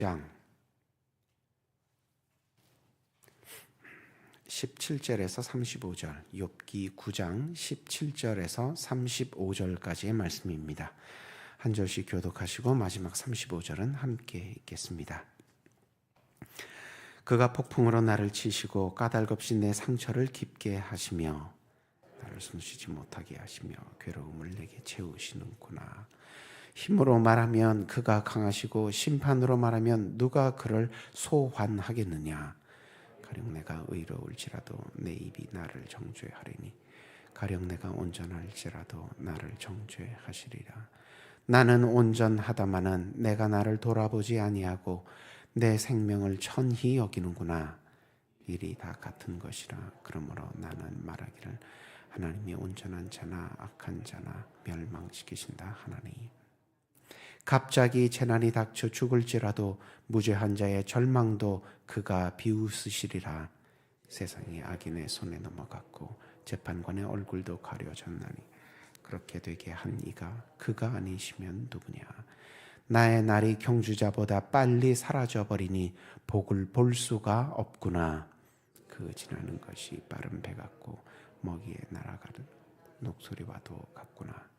장 17절에서 35절, 욥기 9장 17절에서 35절까지의 말씀입니다. 한 절씩 교독하시고 마지막 35절은 함께 읽겠습니다. 그가 폭풍으로 나를 치시고 까닭없이 내 상처를 깊게 하시며 나를 숨쉬지 못하게 하시며 괴로움을 내게 채우시는구나. 힘으로 말하면 그가 강하시고 심판으로 말하면 누가 그를 소환하겠느냐. 가령 내가 의로울지라도 내 입이 나를 정죄하리니 가령 내가 온전할지라도 나를 정죄하시리라. 나는 온전하다마는 내가 나를 돌아보지 아니하고 내 생명을 천히 여기는구나. 일이 다 같은 것이라. 그러므로 나는 말하기를 하나님이 온전한 자나 악한 자나 멸망시키신다 하나니. 갑자기 재난이 닥쳐 죽을지라도 무죄한 자의 절망도 그가 비웃으시리라. 세상이 악인의 손에 넘어갔고 재판관의 얼굴도 가려졌나니 그렇게 되게 한 이가 그가 아니시면 누구냐. 나의 날이 경주자보다 빨리 사라져버리니 복을 볼 수가 없구나. 그 지나는 것이 빠른 배 같고 먹이에 날아가는 녹소리와도 같구나.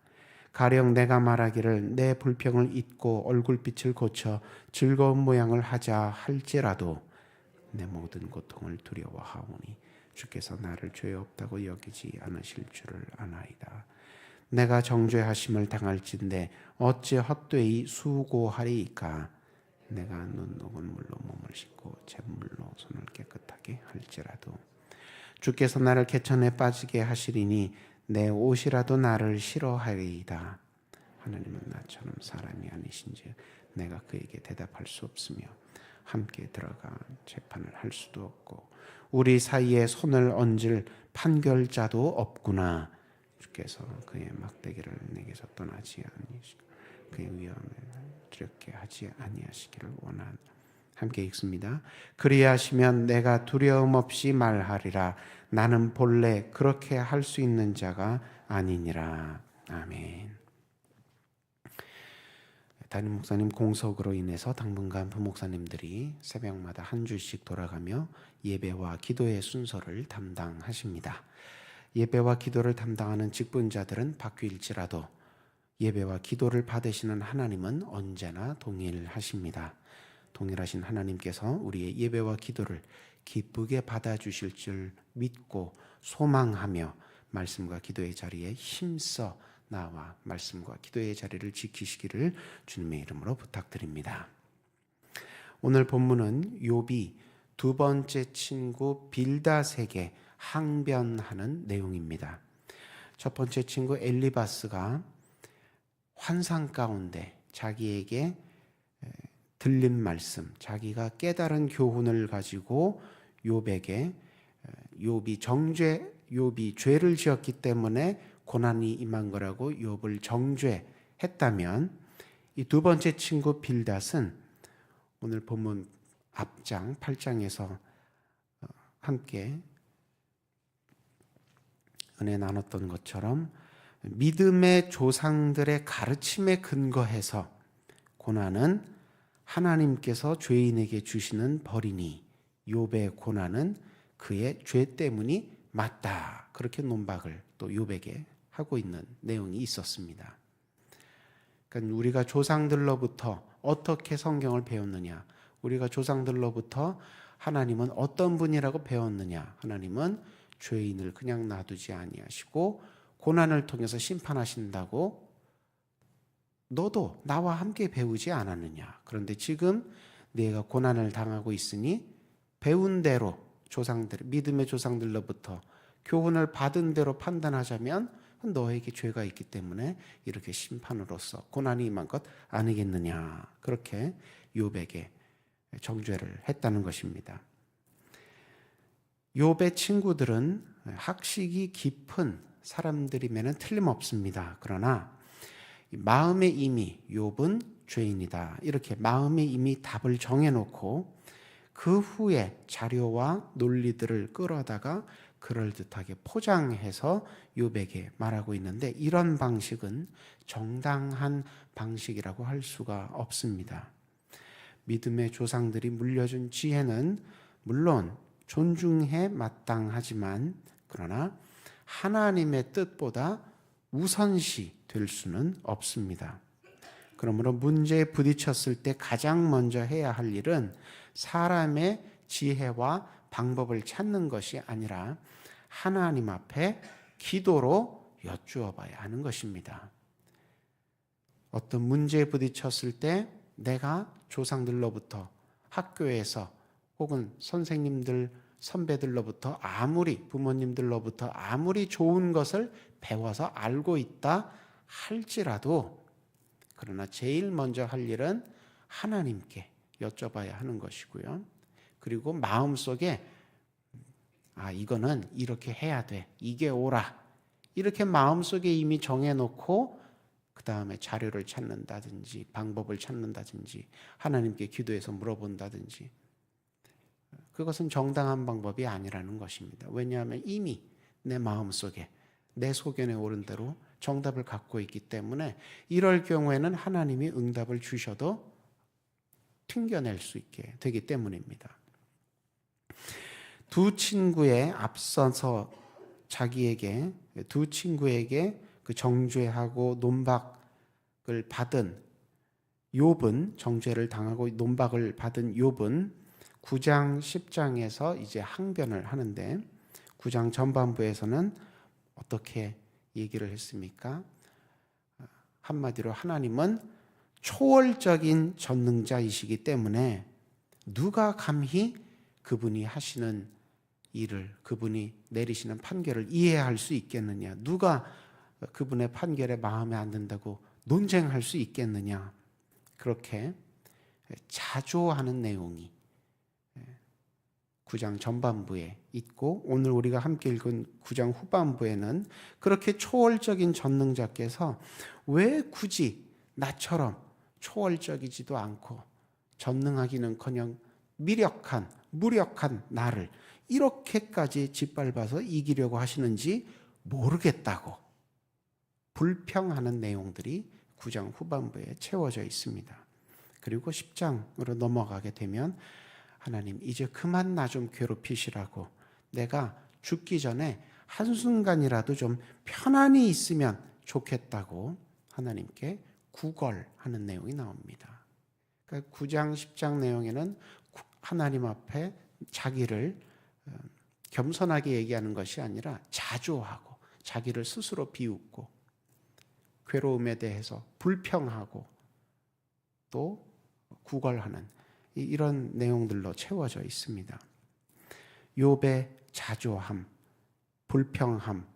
가령 내가 말하기를 내 불평을 잊고 얼굴빛을 고쳐 즐거운 모양을 하자 할지라도 내 모든 고통을 두려워하오니 주께서 나를 죄 없다고 여기지 않으실 줄을 아나이다. 내가 정죄하심을 당할진대 어찌 헛되이 수고하리이까. 내가 눈 녹은 물로 몸을 씻고 잿물로 손을 깨끗하게 할지라도 주께서 나를 개천에 빠지게 하시리니 내 옷이라도 나를 싫어하리이다. 하나님은 나처럼 사람이 아니신지 내가 그에게 대답할 수 없으며 함께 들어가 재판을 할 수도 없고 우리 사이에 손을 얹을 판결자도 없구나. 주께서 그의 막대기를 내게서 떠나지 아니하시고 그의 위험을 두렵게 하지 아니하시기를 원하나. 함께 읽습니다. 그리하시면 내가 두려움 없이 말하리라. 나는 본래 그렇게 할 수 있는 자가 아니니라. 아멘. 담임 목사님 공석으로 인해서 당분간 부목사님들이 새벽마다 한 주씩 돌아가며 예배와 기도의 순서를 담당하십니다. 예배와 기도를 담당하는 직분자들은 바뀔지라도 예배와 기도를 받으시는 하나님은 언제나 동일하십니다. 동일하신 하나님께서 우리의 예배와 기도를 기쁘게 받아주실 줄 믿고 소망하며 말씀과 기도의 자리에 힘써 나와 말씀과 기도의 자리를 지키시기를 주님의 이름으로 부탁드립니다. 오늘 본문은 욥이 두 번째 친구 빌닷에게 항변하는 내용입니다. 첫 번째 친구 엘리바스가 환상 가운데 자기에게 들린 말씀, 자기가 깨달은 교훈을 가지고 욥에게 욥이 죄를 지었기 때문에 고난이 임한 거라고 욥을 정죄했다면 이 두 번째 친구 빌닷은 오늘 본문 앞장 8장에서 함께 은혜 나눴던 것처럼 믿음의 조상들의 가르침에 근거해서 고난은 하나님께서 죄인에게 주시는 벌이니 욥의 고난은 그의 죄 때문이 맞다. 그렇게 논박을 또 욥에게 하고 있는 내용이 있었습니다. 그러니까 우리가 조상들로부터 어떻게 성경을 배웠느냐, 우리가 조상들로부터 하나님은 어떤 분이라고 배웠느냐, 하나님은 죄인을 그냥 놔두지 아니하시고 고난을 통해서 심판하신다고 너도 나와 함께 배우지 않았느냐. 그런데 지금 네가 고난을 당하고 있으니 배운 대로 믿음의 조상들로부터 교훈을 받은 대로 판단하자면 너에게 죄가 있기 때문에 이렇게 심판으로서 고난이 임한 것 아니겠느냐. 그렇게 욥에게 정죄를 했다는 것입니다. 욥의 친구들은 학식이 깊은 사람들이면 틀림없습니다. 그러나 마음에 이미 욥은 죄인이다. 이렇게 마음에 이미 답을 정해놓고 그 후에 자료와 논리들을 끌어다가 그럴듯하게 포장해서 욥에게 말하고 있는데 이런 방식은 정당한 방식이라고 할 수가 없습니다. 믿음의 조상들이 물려준 지혜는 물론 존중해 마땅하지만 그러나 하나님의 뜻보다 우선시 될 수는 없습니다. 그러므로 문제에 부딪혔을 때 가장 먼저 해야 할 일은 사람의 지혜와 방법을 찾는 것이 아니라 하나님 앞에 기도로 여쭈어 봐야 하는 것입니다. 어떤 문제에 부딪혔을 때 내가 조상들로부터, 학교에서 혹은 선생님들, 선배들로부터 부모님들로부터 아무리 좋은 것을 배워서 알고 있다 할지라도 그러나 제일 먼저 할 일은 하나님께 여쭤봐야 하는 것이고요. 그리고 마음속에 이거는 이렇게 해야 돼. 이게 옳아. 이렇게 마음속에 이미 정해놓고 그 다음에 자료를 찾는다든지 방법을 찾는다든지 하나님께 기도해서 물어본다든지 그것은 정당한 방법이 아니라는 것입니다. 왜냐하면 이미 내 마음속에 내 소견에 오른 대로 정답을 갖고 있기 때문에 이럴 경우에는 하나님이 응답을 주셔도 튕겨낼 수 있게 되기 때문입니다. 두 친구에 앞서서 두 친구에게 그 정죄하고 논박을 받은 욥은, 정죄를 당하고 논박을 받은 욥은 9장 10장에서 이제 항변을 하는데 9장 전반부에서는 어떻게 얘기를 했습니까? 한마디로 하나님은 초월적인 전능자이시기 때문에 누가 감히 그분이 하시는 일을, 그분이 내리시는 판결을 이해할 수 있겠느냐? 누가 그분의 판결에 마음에 안 든다고 논쟁할 수 있겠느냐? 그렇게 자조하는 내용이 9장 전반부에 있고 오늘 우리가 함께 읽은 9장 후반부에는 그렇게 초월적인 전능자께서 왜 굳이 나처럼 초월적이지도 않고 전능하기는커녕 무력한 나를 이렇게까지 짓밟아서 이기려고 하시는지 모르겠다고 불평하는 내용들이 9장 후반부에 채워져 있습니다. 그리고 10장으로 넘어가게 되면 하나님 이제 그만 나 좀 괴롭히시라고 내가 죽기 전에 한순간이라도 좀 편안히 있으면 좋겠다고 하나님께 구걸하는 내용이 나옵니다. 그러니까 9장 10장 내용에는 하나님 앞에 자기를 겸손하게 얘기하는 것이 아니라 자조하고 자기를 스스로 비웃고 괴로움에 대해서 불평하고 또 구걸하는 이런 내용들로 채워져 있습니다. 욥의 자조함, 불평함,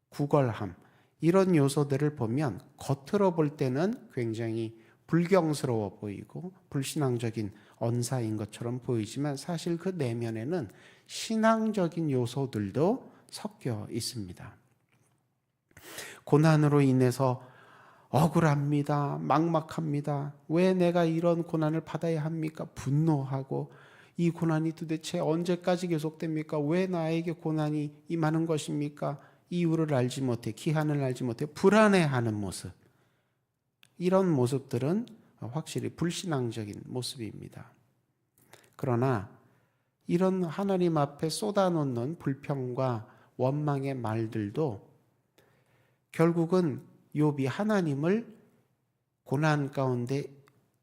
구걸함 이런 요소들을 보면 겉으로 볼 때는 굉장히 불경스러워 보이고 불신앙적인 언사인 것처럼 보이지만 사실 그 내면에는 신앙적인 요소들도 섞여 있습니다. 고난으로 인해서 억울합니다. 막막합니다. 왜 내가 이런 고난을 받아야 합니까? 분노하고 이 고난이 도대체 언제까지 계속됩니까? 왜 나에게 고난이 임하는 것입니까? 이유를 알지 못해, 기한을 알지 못해 불안해하는 모습. 이런 모습들은 확실히 불신앙적인 모습입니다. 그러나 이런 하나님 앞에 쏟아놓는 불평과 원망의 말들도 결국은 욥이 하나님을 고난 가운데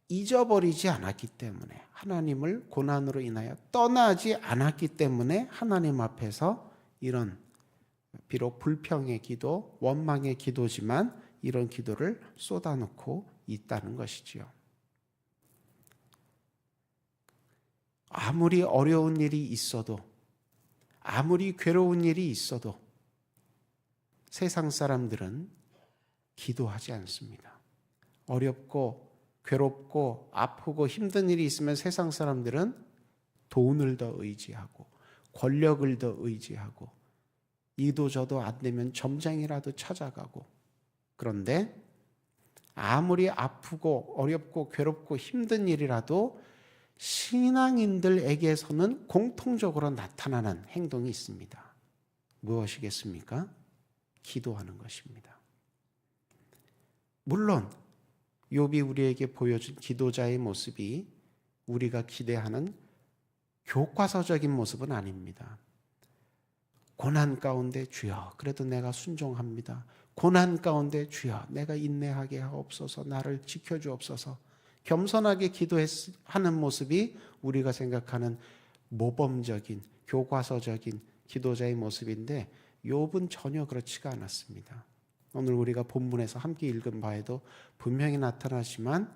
잊어버리지 않았기 때문에 하나님을 고난으로 인하여 떠나지 않았기 때문에 하나님 앞에서 이런 비록 불평의 기도, 원망의 기도지만 이런 기도를 쏟아놓고 있다는 것이지요. 아무리 어려운 일이 있어도 아무리 괴로운 일이 있어도 세상 사람들은 기도하지 않습니다. 어렵고 괴롭고 아프고 힘든 일이 있으면 세상 사람들은 돈을 더 의지하고 권력을 더 의지하고 이도 저도 안 되면 점장이라도 찾아가고 그런데 아무리 아프고 어렵고 괴롭고 힘든 일이라도 신앙인들에게서는 공통적으로 나타나는 행동이 있습니다. 무엇이겠습니까? 기도하는 것입니다. 물론 욥이 우리에게 보여준 기도자의 모습이 우리가 기대하는 교과서적인 모습은 아닙니다. 고난 가운데 주여 그래도 내가 순종합니다. 고난 가운데 주여 내가 인내하게 하옵소서, 나를 지켜주옵소서, 겸손하게 기도하는 모습이 우리가 생각하는 모범적인 교과서적인 기도자의 모습인데 욥은 전혀 그렇지가 않았습니다. 오늘 우리가 본문에서 함께 읽은 바에도 분명히 나타나지만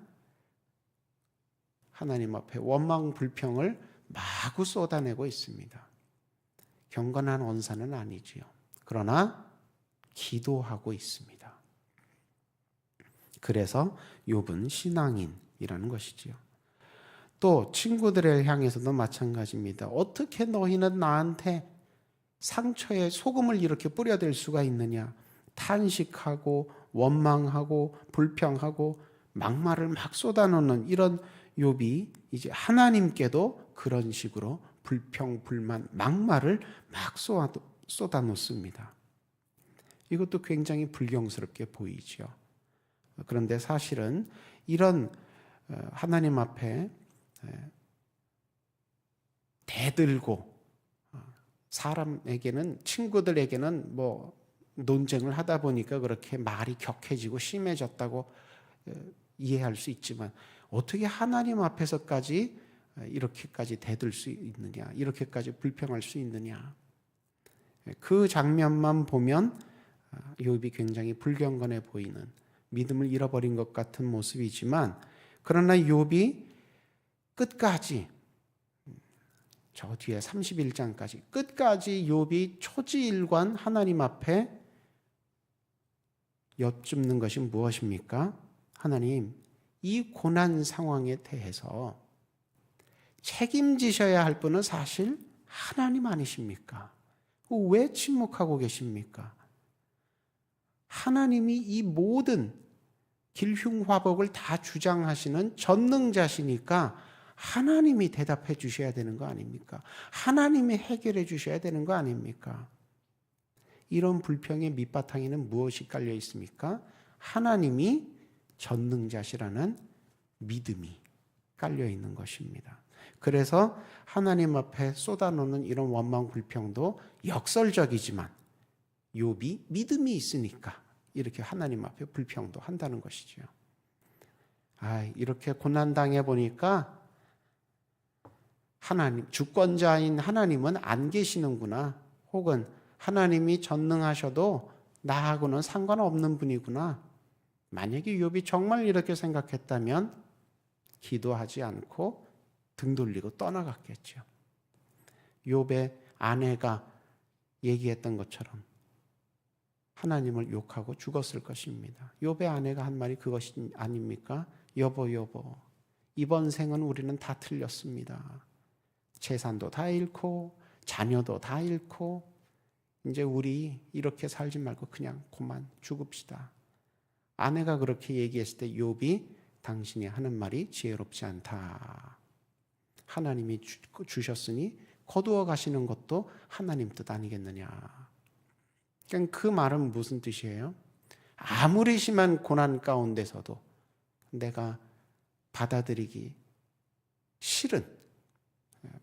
하나님 앞에 원망 불평을 마구 쏟아내고 있습니다. 경건한 언사는 아니지요. 그러나 기도하고 있습니다. 그래서 욥은 신앙인이라는 것이지요. 또 친구들을 향해서도 마찬가지입니다. 어떻게 너희는 나한테 상처에 소금을 이렇게 뿌려댈 수가 있느냐. 탄식하고 원망하고 불평하고 막말을 막 쏟아놓는 이런 욥이 이제 하나님께도 그런 식으로 불평, 불만, 막말을 막 쏟아놓습니다. 이것도 굉장히 불경스럽게 보이죠. 그런데 사실은 이런 하나님 앞에 대들고 사람에게는, 친구들에게는 뭐 논쟁을 하다 보니까 그렇게 말이 격해지고 심해졌다고 이해할 수 있지만 어떻게 하나님 앞에서까지 이렇게까지 대들 수 있느냐, 이렇게까지 불평할 수 있느냐. 그 장면만 보면 욥이 굉장히 불경건해 보이는, 믿음을 잃어버린 것 같은 모습이지만, 그러나 욥이 끝까지, 저 뒤에 31장까지 끝까지 욥이 초지일관 하나님 앞에 여쭙는 것이 무엇입니까? 하나님, 이 고난 상황에 대해서 책임지셔야 할 분은 사실 하나님 아니십니까? 왜 침묵하고 계십니까? 하나님이 이 모든 길흉화복을 다 주장하시는 전능자시니까 하나님이 대답해 주셔야 되는 거 아닙니까? 하나님이 해결해 주셔야 되는 거 아닙니까? 이런 불평의 밑바탕에는 무엇이 깔려 있습니까? 하나님이 전능자시라는 믿음이 깔려 있는 것입니다. 그래서 하나님 앞에 쏟아놓는 이런 원망 불평도 역설적이지만 욥이 믿음이 있으니까 이렇게 하나님 앞에 불평도 한다는 것이죠. 이렇게 고난당해 보니까 하나님, 주권자인 하나님은 안 계시는구나. 혹은 하나님이 전능하셔도 나하고는 상관없는 분이구나. 만약에 욥이 정말 이렇게 생각했다면 기도하지 않고 등 돌리고 떠나갔겠죠. 욥의 아내가 얘기했던 것처럼 하나님을 욕하고 죽었을 것입니다. 욥의 아내가 한 말이 그것이 아닙니까? 여보, 이번 생은 우리는 다 틀렸습니다. 재산도 다 잃고 자녀도 다 잃고 이제 우리 이렇게 살지 말고 그냥 그만 죽읍시다. 아내가 그렇게 얘기했을 때 욥이 당신이 하는 말이 지혜롭지 않다. 하나님이 주셨으니 거두어 가시는 것도 하나님 뜻 아니겠느냐. 그러니까 그 말은 무슨 뜻이에요? 아무리 심한 고난 가운데서도 내가 받아들이기 싫은,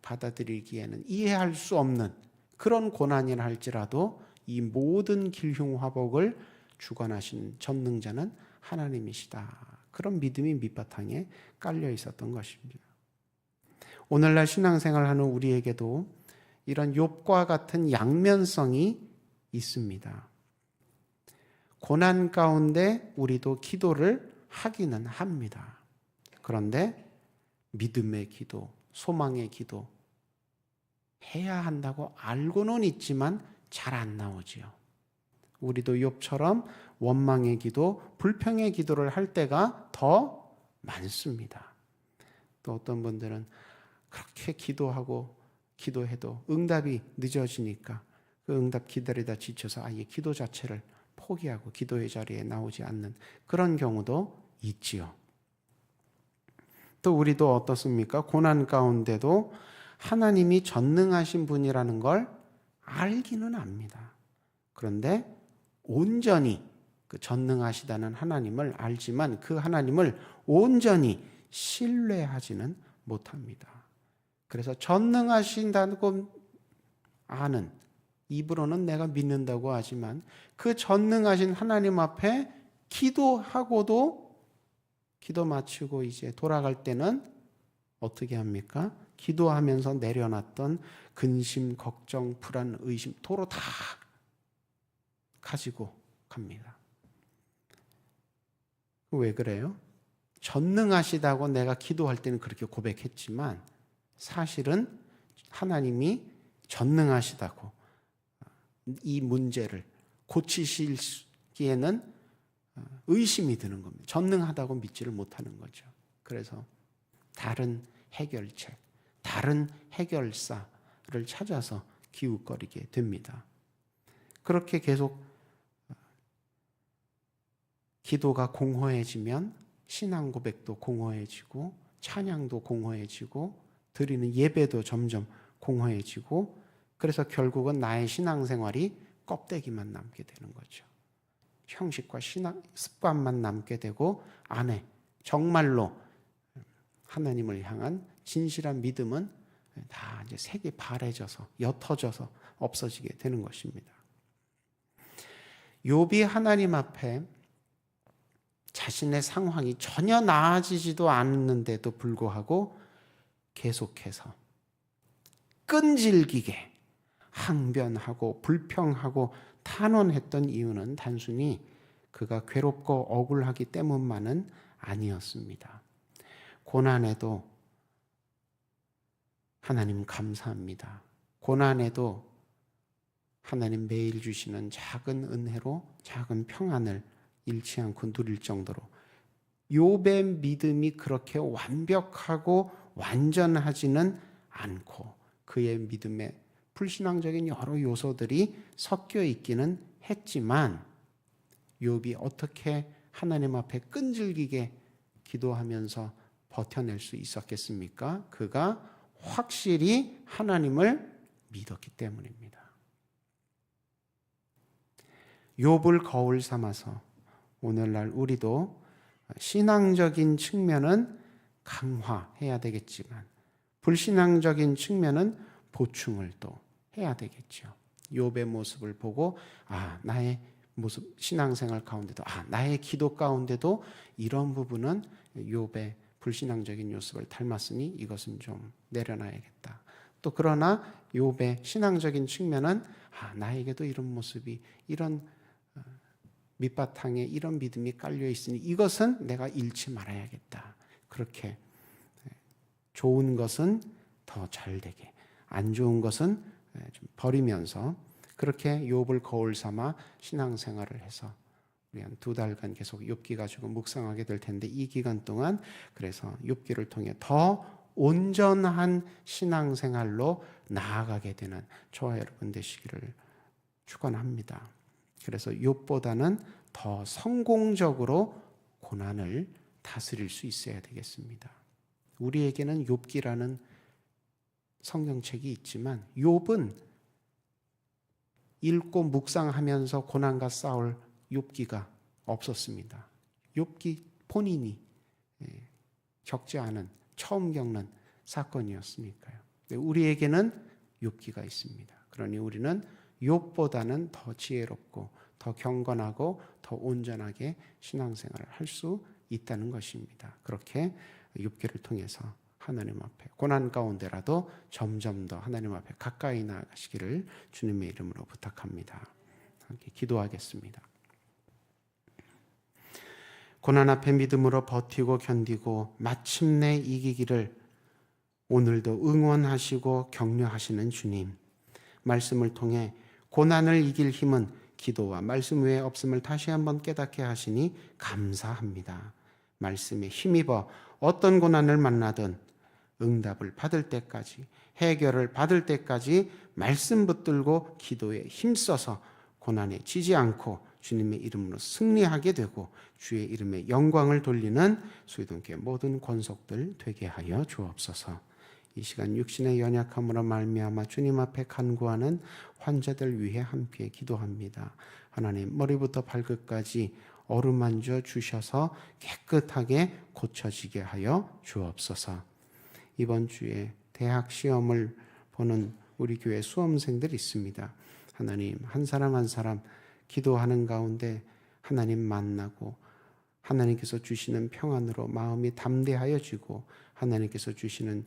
받아들이기에는 이해할 수 없는 그런 고난이라 할지라도 이 모든 길흉화복을 주관하신 전능자는 하나님이시다. 그런 믿음이 밑바탕에 깔려 있었던 것입니다. 오늘날 신앙생활하는 우리에게도 이런 욥과 같은 양면성이 있습니다. 고난 가운데 우리도 기도를 하기는 합니다. 그런데 믿음의 기도, 소망의 기도 해야 한다고 알고는 있지만 잘 안 나오지요. 우리도 욥처럼 원망의 기도, 불평의 기도를 할 때가 더 많습니다. 또 어떤 분들은 그렇게 기도해도 응답이 늦어지니까 그 응답 기다리다 지쳐서 아예 기도 자체를 포기하고 기도의 자리에 나오지 않는 그런 경우도 있지요. 또 우리도 어떻습니까? 고난 가운데도 하나님이 전능하신 분이라는 걸 알기는 압니다. 그런데 온전히 그 전능하시다는 하나님을 알지만 그 하나님을 온전히 신뢰하지는 못합니다. 그래서 전능하신다고 아는, 입으로는 내가 믿는다고 하지만 그 전능하신 하나님 앞에 기도하고도 기도 마치고 이제 돌아갈 때는 어떻게 합니까? 기도하면서 내려놨던 근심, 걱정, 불안, 의심 도로 다 가지고 갑니다. 왜 그래요? 전능하시다고 내가 기도할 때는 그렇게 고백했지만 사실은 하나님이 전능하시다고 이 문제를 고치시기에는 의심이 드는 겁니다. 전능하다고 믿지를 못하는 거죠. 그래서 다른 해결책, 다른 해결사를 찾아서 기웃거리게 됩니다. 그렇게 계속 기도가 공허해지면 신앙 고백도 공허해지고 찬양도 공허해지고 드리는 예배도 점점 공허해지고 그래서 결국은 나의 신앙생활이 껍데기만 남게 되는 거죠. 형식과 신앙 습관만 남게 되고 안에 정말로 하나님을 향한 진실한 믿음은 다 이제 색이 바래져서 옅어져서 없어지게 되는 것입니다. 욥이 하나님 앞에 자신의 상황이 전혀 나아지지도 않는데도 불구하고 계속해서 끈질기게 항변하고 불평하고 탄원했던 이유는 단순히 그가 괴롭고 억울하기 때문만은 아니었습니다. 고난에도 하나님 감사합니다. 고난에도 하나님 매일 주시는 작은 은혜로 작은 평안을 잃지 않고 누릴 정도로 욥의 믿음이 그렇게 완벽하고 완전하지는 않고 그의 믿음에 불신앙적인 여러 요소들이 섞여 있기는 했지만 욥이 어떻게 하나님 앞에 끈질기게 기도하면서 버텨낼 수 있었겠습니까? 그가 확실히 하나님을 믿었기 때문입니다. 욥을 거울 삼아서 오늘날 우리도 신앙적인 측면은 강화해야 되겠지만 불신앙적인 측면은 보충을 또 해야 되겠죠. 욥의 모습을 보고 나의 모습 신앙생활 가운데도 나의 기도 가운데도 이런 부분은 욥의 불신앙적인 모습을 닮았으니 이것은 좀 내려놔야겠다. 또 그러나 욥의 신앙적인 측면은 나에게도 이런 모습이 이런 밑바탕에 이런 믿음이 깔려 있으니 이것은 내가 잃지 말아야겠다. 그렇게 좋은 것은 더 잘 되게, 안 좋은 것은 좀 버리면서 그렇게 욥을 거울 삼아 신앙생활을 해서 우리 한 2달간 계속 욥기 가지고 묵상하게 될 텐데 이 기간 동안 그래서 욥기를 통해 더 온전한 신앙생활로 나아가게 되는 저와 여러분 되시기를 축원합니다. 그래서 욥보다는 더 성공적으로 고난을 다스릴 수 있어야 되겠습니다. 우리에게는 욥기라는 성경책이 있지만 욥은 읽고 묵상하면서 고난과 싸울 욥기가 없었습니다. 욥기 본인이 겪지 않은 처음 겪는 사건이었으니까요. 우리에게는 욥기가 있습니다. 그러니 우리는 욥보다는 더 지혜롭고 더 경건하고 더 온전하게 신앙생활을 할 수 있다는 것입니다. 그렇게 욥기를 통해서 하나님 앞에 고난 가운데라도 점점 더 하나님 앞에 가까이 나아가시기를 주님의 이름으로 부탁합니다. 함께 기도하겠습니다. 고난 앞에 믿음으로 버티고 견디고 마침내 이기기를 오늘도 응원하시고 격려하시는 주님, 말씀을 통해 고난을 이길 힘은 기도와 말씀 외에 없음을 다시 한번 깨닫게 하시니 감사합니다. 말씀에 힘입어 어떤 고난을 만나든 응답을 받을 때까지, 해결을 받을 때까지 말씀 붙들고 기도에 힘써서 고난에 지지 않고 주님의 이름으로 승리하게 되고 주의 이름에 영광을 돌리는 수의동교회 모든 권속들 되게 하여 주옵소서. 이 시간 육신의 연약함으로 말미암아 주님 앞에 간구하는 환자들 위해 함께 기도합니다. 하나님, 머리부터 발끝까지 어루만져 주셔서 깨끗하게 고쳐지게 하여 주옵소서. 이번 주에 대학 시험을 보는 우리 교회 수험생들이 있습니다. 하나님, 한 사람 한 사람 기도하는 가운데 하나님 만나고 하나님께서 주시는 평안으로 마음이 담대하여지고 하나님께서 주시는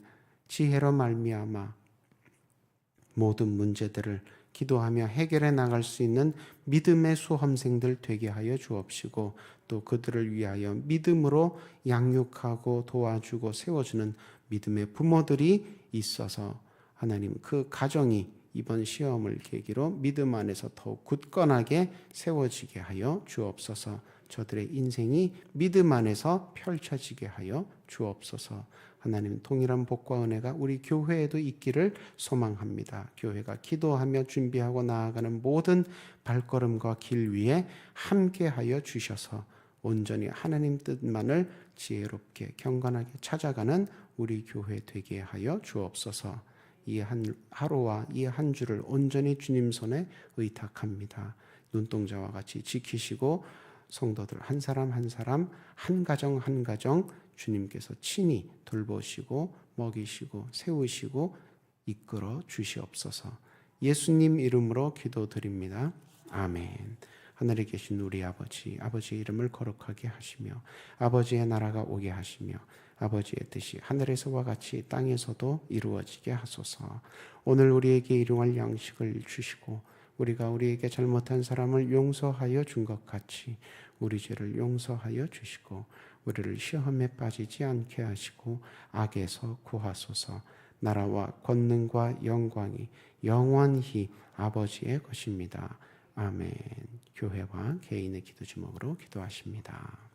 지혜로 말미암아 모든 문제들을 기도하며 해결해 나갈 수 있는 믿음의 수험생들 되게 하여 주옵시고, 또 그들을 위하여 믿음으로 양육하고 도와주고 세워주는 믿음의 부모들이 있어서 하나님, 그 가정이 이번 시험을 계기로 믿음 안에서 더욱 굳건하게 세워지게 하여 주옵소서. 저들의 인생이 믿음 안에서 펼쳐지게 하여 주옵소서. 하나님, 동일한 복과 은혜가 우리 교회에도 있기를 소망합니다. 교회가 기도하며 준비하고 나아가는 모든 발걸음과 길 위에 함께하여 주셔서 온전히 하나님 뜻만을 지혜롭게 경건하게 찾아가는 우리 교회 되게 하여 주옵소서. 이 한 하루와 이 한 주를 온전히 주님 손에 의탁합니다. 눈동자와 같이 지키시고 성도들 한 사람 한 사람, 한 가정 한 가정 주님께서 친히 돌보시고 먹이시고 세우시고 이끌어 주시옵소서. 예수님 이름으로 기도드립니다. 아멘. 하늘에 계신 우리 아버지, 아버지의 이름을 거룩하게 하시며 아버지의 나라가 오게 하시며 아버지의 뜻이 하늘에서와 같이 땅에서도 이루어지게 하소서. 오늘 우리에게 일용할 양식을 주시고 우리가 우리에게 잘못한 사람을 용서하여 준 것 같이 우리 죄를 용서하여 주시고 우리를 시험에 빠지지 않게 하시고 악에서 구하소서. 나라와 권능과 영광이 영원히 아버지의 것입니다. 아멘. 교회와 개인의 기도 제목으로 기도하십니다.